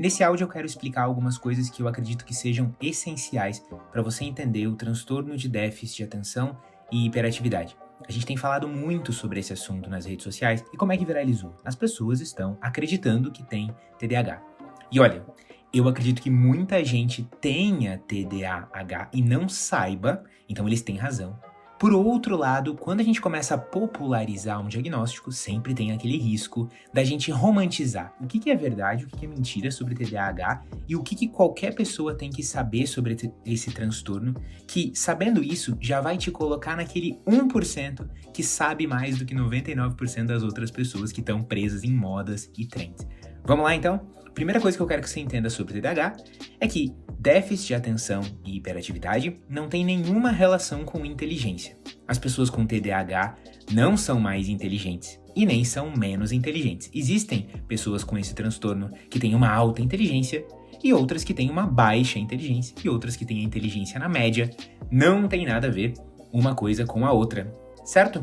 nesse áudio eu quero explicar algumas coisas que eu acredito que sejam essenciais para você entender o transtorno de déficit de atenção e hiperatividade. A gente tem falado muito sobre esse assunto nas redes sociais e como é que viralizou? As pessoas estão acreditando que tem TDAH. E olha, eu acredito que muita gente tenha TDAH e não saiba, então eles têm razão. Por outro lado, quando a gente começa a popularizar um diagnóstico, sempre tem aquele risco da gente romantizar o que é verdade, o que é mentira sobre TDAH e o que qualquer pessoa tem que saber sobre esse transtorno, que sabendo isso já vai te colocar naquele 1% que sabe mais do que 99% das outras pessoas que estão presas em modas e trends. Vamos lá então? Primeira coisa que eu quero que você entenda sobre TDAH é que déficit de atenção e hiperatividade não tem nenhuma relação com inteligência. As pessoas com TDAH não são mais inteligentes e nem são menos inteligentes. Existem pessoas com esse transtorno que têm uma alta inteligência e outras que têm uma baixa inteligência e outras que têm a inteligência na média. Não tem nada a ver uma coisa com a outra, certo?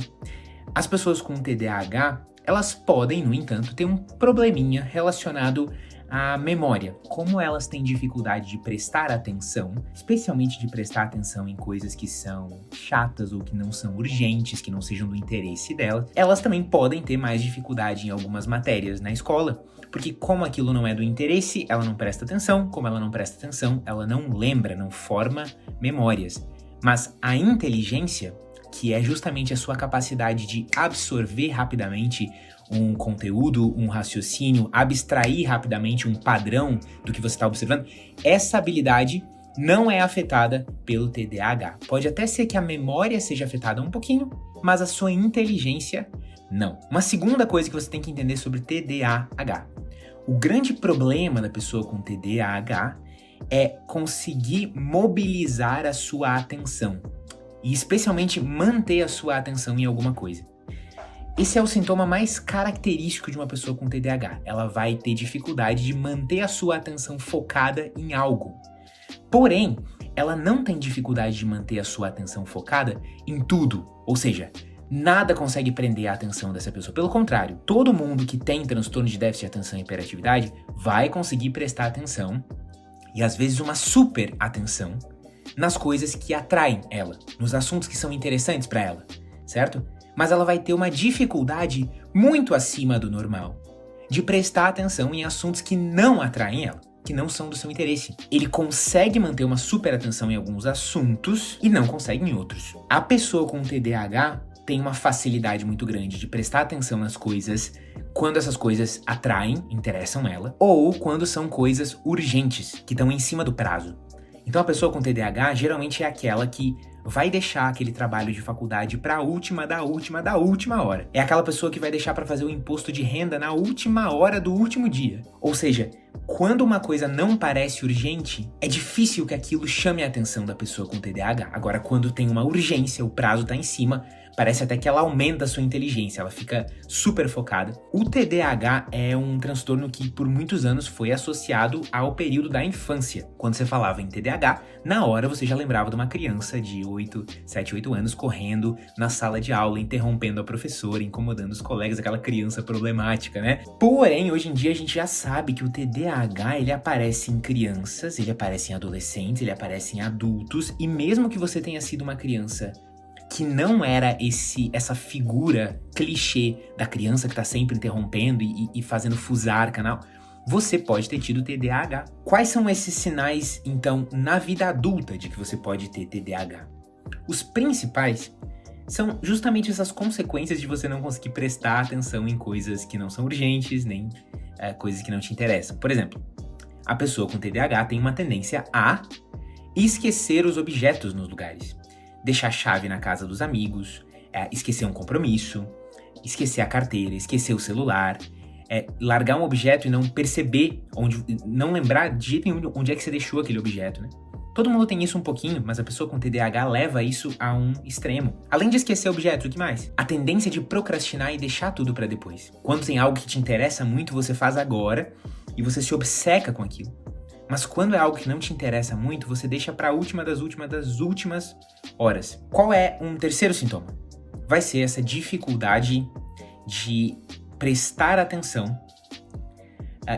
As pessoas com TDAH, elas podem, no entanto, ter um probleminha relacionado à memória. Como elas têm dificuldade de prestar atenção, especialmente de prestar atenção em coisas que são chatas ou que não são urgentes, que não sejam do interesse delas, elas também podem ter mais dificuldade em algumas matérias na escola, porque como aquilo não é do interesse, ela não presta atenção, como ela não presta atenção, ela não lembra, não forma memórias. Mas a inteligência, que é justamente a sua capacidade de absorver rapidamente um conteúdo, um raciocínio, abstrair rapidamente um padrão do que você está observando, essa habilidade não é afetada pelo TDAH. Pode até ser que a memória seja afetada um pouquinho, mas a sua inteligência não. Uma segunda coisa que você tem que entender sobre TDAH. O grande problema da pessoa com TDAH é conseguir mobilizar a sua atenção e especialmente manter a sua atenção em alguma coisa. Esse é o sintoma mais característico de uma pessoa com TDAH. Ela vai ter dificuldade de manter a sua atenção focada em algo. Porém, ela não tem dificuldade de manter a sua atenção focada em tudo. Ou seja, nada consegue prender a atenção dessa pessoa. Pelo contrário, todo mundo que tem transtorno de déficit de atenção e hiperatividade vai conseguir prestar atenção, e às vezes uma super atenção, nas coisas que atraem ela, nos assuntos que são interessantes para ela, certo? Mas ela vai ter uma dificuldade muito acima do normal de prestar atenção em assuntos que não atraem ela, que não são do seu interesse. Ele consegue manter uma super atenção em alguns assuntos e não consegue em outros. A pessoa com TDAH tem uma facilidade muito grande de prestar atenção nas coisas quando essas coisas atraem, interessam ela, ou quando são coisas urgentes, que estão em cima do prazo. Então a pessoa com TDAH geralmente é aquela que vai deixar aquele trabalho de faculdade para a última hora. É aquela pessoa que vai deixar para fazer o imposto de renda na última hora do último dia. Ou seja, quando uma coisa não parece urgente, é difícil que aquilo chame a atenção da pessoa com TDAH. Agora, quando tem uma urgência, o prazo tá em cima, parece até que ela aumenta a sua inteligência, ela fica super focada. O TDAH é um transtorno que por muitos anos foi associado ao período da infância. Quando você falava em TDAH, na hora você já lembrava de uma criança de 7, 8 anos correndo na sala de aula, interrompendo a professora, incomodando os colegas, aquela criança problemática, né? Porém, hoje em dia a gente já sabe que o TDAH, ele aparece em crianças, ele aparece em adolescentes, ele aparece em adultos, e mesmo que você tenha sido uma criança que não era essa figura clichê da criança que tá sempre interrompendo e fazendo fusar canal, você pode ter tido TDAH. Quais são esses sinais, então, na vida adulta de que você pode ter TDAH? Os principais são justamente essas consequências de você não conseguir prestar atenção em coisas que não são urgentes, nem coisas que não te interessam. Por exemplo, a pessoa com TDAH tem uma tendência a esquecer os objetos nos lugares. Deixar a chave na casa dos amigos, esquecer um compromisso, esquecer a carteira, esquecer o celular, largar um objeto e não perceber, não lembrar de jeito nenhum onde é que você deixou aquele objeto, né? Todo mundo tem isso um pouquinho, mas a pessoa com TDAH leva isso a um extremo. Além de esquecer objetos, o que mais? A tendência de procrastinar e deixar tudo pra depois. Quando tem algo que te interessa muito, você faz agora e você se obceca com aquilo. Mas quando é algo que não te interessa muito, você deixa pra última das últimas horas. Qual é um terceiro sintoma? Vai ser essa dificuldade de prestar atenção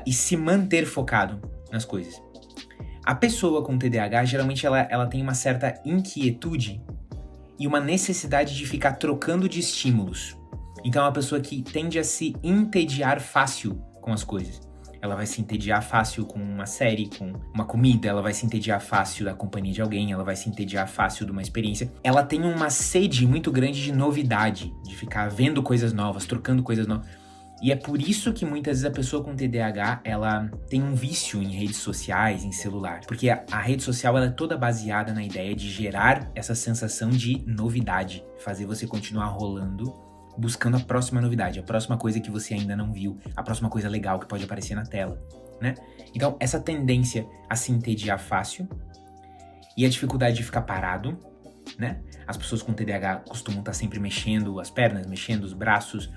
e se manter focado nas coisas. A pessoa com TDAH, geralmente ela tem uma certa inquietude e uma necessidade de ficar trocando de estímulos. Então é uma pessoa que tende a se entediar fácil com as coisas. Ela vai se entediar fácil com uma série, com uma comida, ela vai se entediar fácil da companhia de alguém, ela vai se entediar fácil de uma experiência. Ela tem uma sede muito grande de novidade, de ficar vendo coisas novas, trocando coisas novas. E é por isso que muitas vezes a pessoa com TDAH, ela tem um vício em redes sociais, em celular. Porque a rede social, ela é toda baseada na ideia de gerar essa sensação de novidade, fazer você continuar rolando, buscando a próxima novidade, a próxima coisa que você ainda não viu, a próxima coisa legal que pode aparecer na tela, né? Então, essa tendência a se entediar fácil e a dificuldade de ficar parado, né? As pessoas com TDAH costumam estar sempre mexendo as pernas, mexendo os braços,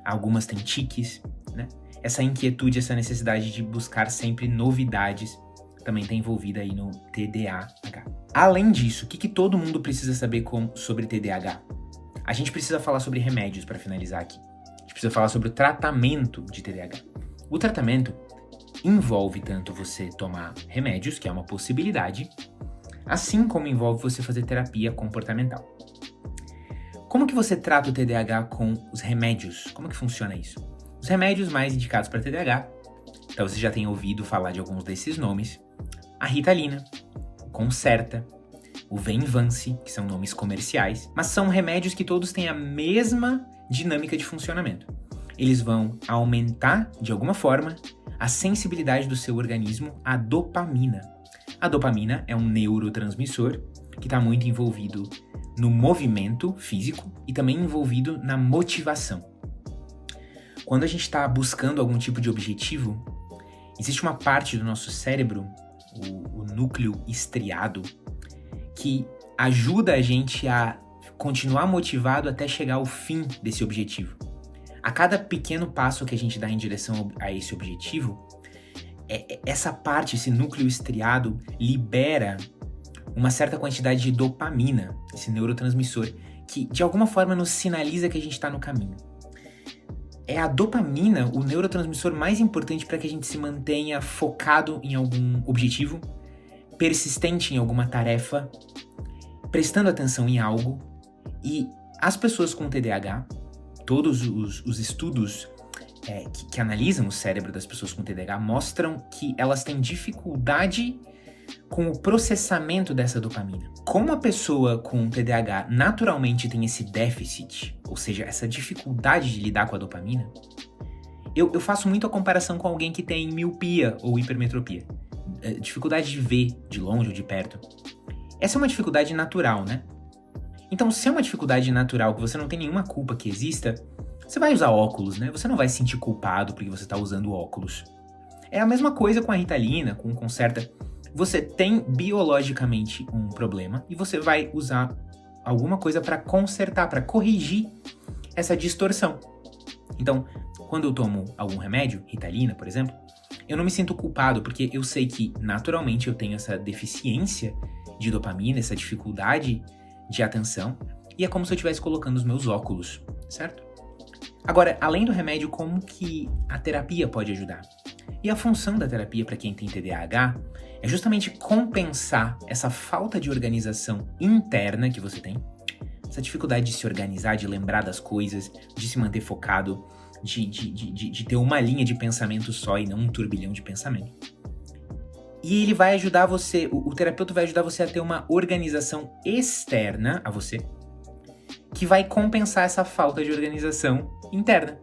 algumas têm tiques, né? Essa inquietude, essa necessidade de buscar sempre novidades também está envolvida aí no TDAH. Além disso, o que todo mundo precisa saber sobre TDAH? A gente precisa falar sobre remédios para finalizar aqui. A gente precisa falar sobre o tratamento de TDAH. O tratamento envolve tanto você tomar remédios, que é uma possibilidade, assim como envolve você fazer terapia comportamental. Como que você trata o TDAH com os remédios? Como que funciona isso? Os remédios mais indicados para TDAH, então você já tem ouvido falar de alguns desses nomes, a Ritalina, o Concerta, o Venvance, que são nomes comerciais, mas são remédios que todos têm a mesma dinâmica de funcionamento. Eles vão aumentar, de alguma forma, a sensibilidade do seu organismo à dopamina. A dopamina é um neurotransmissor que está muito envolvido no movimento físico e também envolvido na motivação. Quando a gente está buscando algum tipo de objetivo, existe uma parte do nosso cérebro, o núcleo estriado, que ajuda a gente a continuar motivado até chegar ao fim desse objetivo. A cada pequeno passo que a gente dá em direção a esse objetivo, essa parte, esse núcleo estriado, libera uma certa quantidade de dopamina, esse neurotransmissor, que de alguma forma nos sinaliza que a gente está no caminho. É a dopamina o neurotransmissor mais importante para que a gente se mantenha focado em algum objetivo, persistente em alguma tarefa, prestando atenção em algo. E as pessoas com TDAH, todos os estudos que analisam o cérebro das pessoas com TDAH mostram que elas têm dificuldade com o processamento dessa dopamina. Como a pessoa com TDAH naturalmente tem esse déficit, ou seja, essa dificuldade de lidar com a dopamina, eu faço muito a comparação com alguém que tem miopia ou hipermetropia. Dificuldade de ver de longe ou de perto. Essa é uma dificuldade natural, né? Então, se é uma dificuldade natural que você não tem nenhuma culpa que exista, você vai usar óculos, né? Você não vai se sentir culpado porque você está usando óculos. É a mesma coisa com a Ritalina, com o Concerta. Você tem biologicamente um problema e você vai usar alguma coisa para consertar, para corrigir essa distorção. Então, quando eu tomo algum remédio, Ritalina, por exemplo, eu não me sinto culpado porque eu sei que naturalmente eu tenho essa deficiência de dopamina, essa dificuldade de atenção, e é como se eu estivesse colocando os meus óculos, certo? Agora, além do remédio, como que a terapia pode ajudar? E a função da terapia para quem tem TDAH é justamente compensar essa falta de organização interna que você tem, essa dificuldade de se organizar, de lembrar das coisas, de se manter focado, de ter uma linha de pensamento só e não um turbilhão de pensamento. E ele vai ajudar você, o terapeuta vai ajudar você a ter uma organização externa a você, que vai compensar essa falta de organização interna.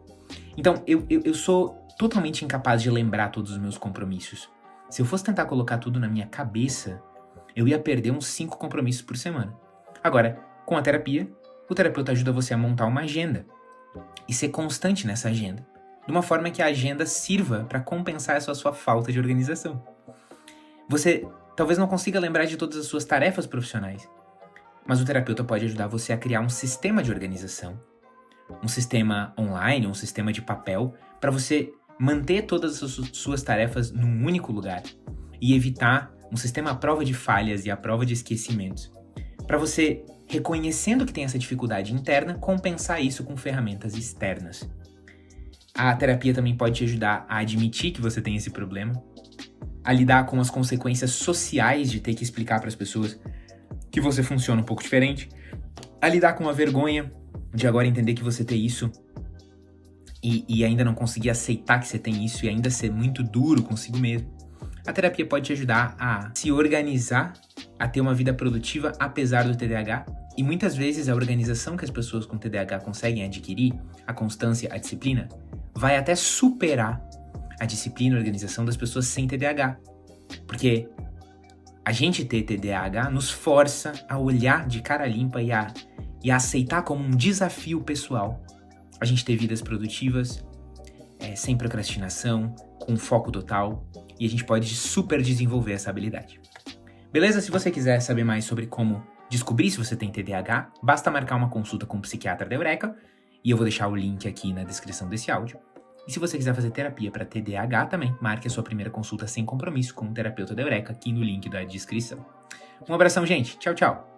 Então, eu sou totalmente incapaz de lembrar todos os meus compromissos. Se eu fosse tentar colocar tudo na minha cabeça, eu ia perder uns 5 compromissos por semana. Agora, com a terapia, o terapeuta ajuda você a montar uma agenda e ser constante nessa agenda, de uma forma que a agenda sirva para compensar essa sua falta de organização. Você talvez não consiga lembrar de todas as suas tarefas profissionais, mas o terapeuta pode ajudar você a criar um sistema de organização, um sistema online, um sistema de papel, para você manter todas as suas tarefas num único lugar e evitar um sistema à prova de falhas e à prova de esquecimentos, para você, reconhecendo que tem essa dificuldade interna, compensar isso com ferramentas externas. A terapia também pode te ajudar a admitir que você tem esse problema, a lidar com as consequências sociais de ter que explicar para as pessoas que você funciona um pouco diferente, a lidar com a vergonha de agora entender que você tem isso e ainda não conseguir aceitar que você tem isso e ainda ser muito duro consigo mesmo. A terapia pode te ajudar a se organizar, a ter uma vida produtiva apesar do TDAH. E muitas vezes a organização que as pessoas com TDAH conseguem adquirir, a constância, a disciplina, vai até superar a disciplina e a organização das pessoas sem TDAH. Porque a gente ter TDAH nos força a olhar de cara limpa e a aceitar como um desafio pessoal a gente ter vidas produtivas, sem procrastinação, com foco total, e a gente pode super desenvolver essa habilidade. Beleza? Se você quiser saber mais sobre como descobrir se você tem TDAH, basta marcar uma consulta com o psiquiatra da Eureka, e eu vou deixar o link aqui na descrição desse áudio. E se você quiser fazer terapia para TDAH também, marque a sua primeira consulta sem compromisso com o terapeuta da Eureka aqui no link da descrição. Um abração, gente. Tchau, tchau.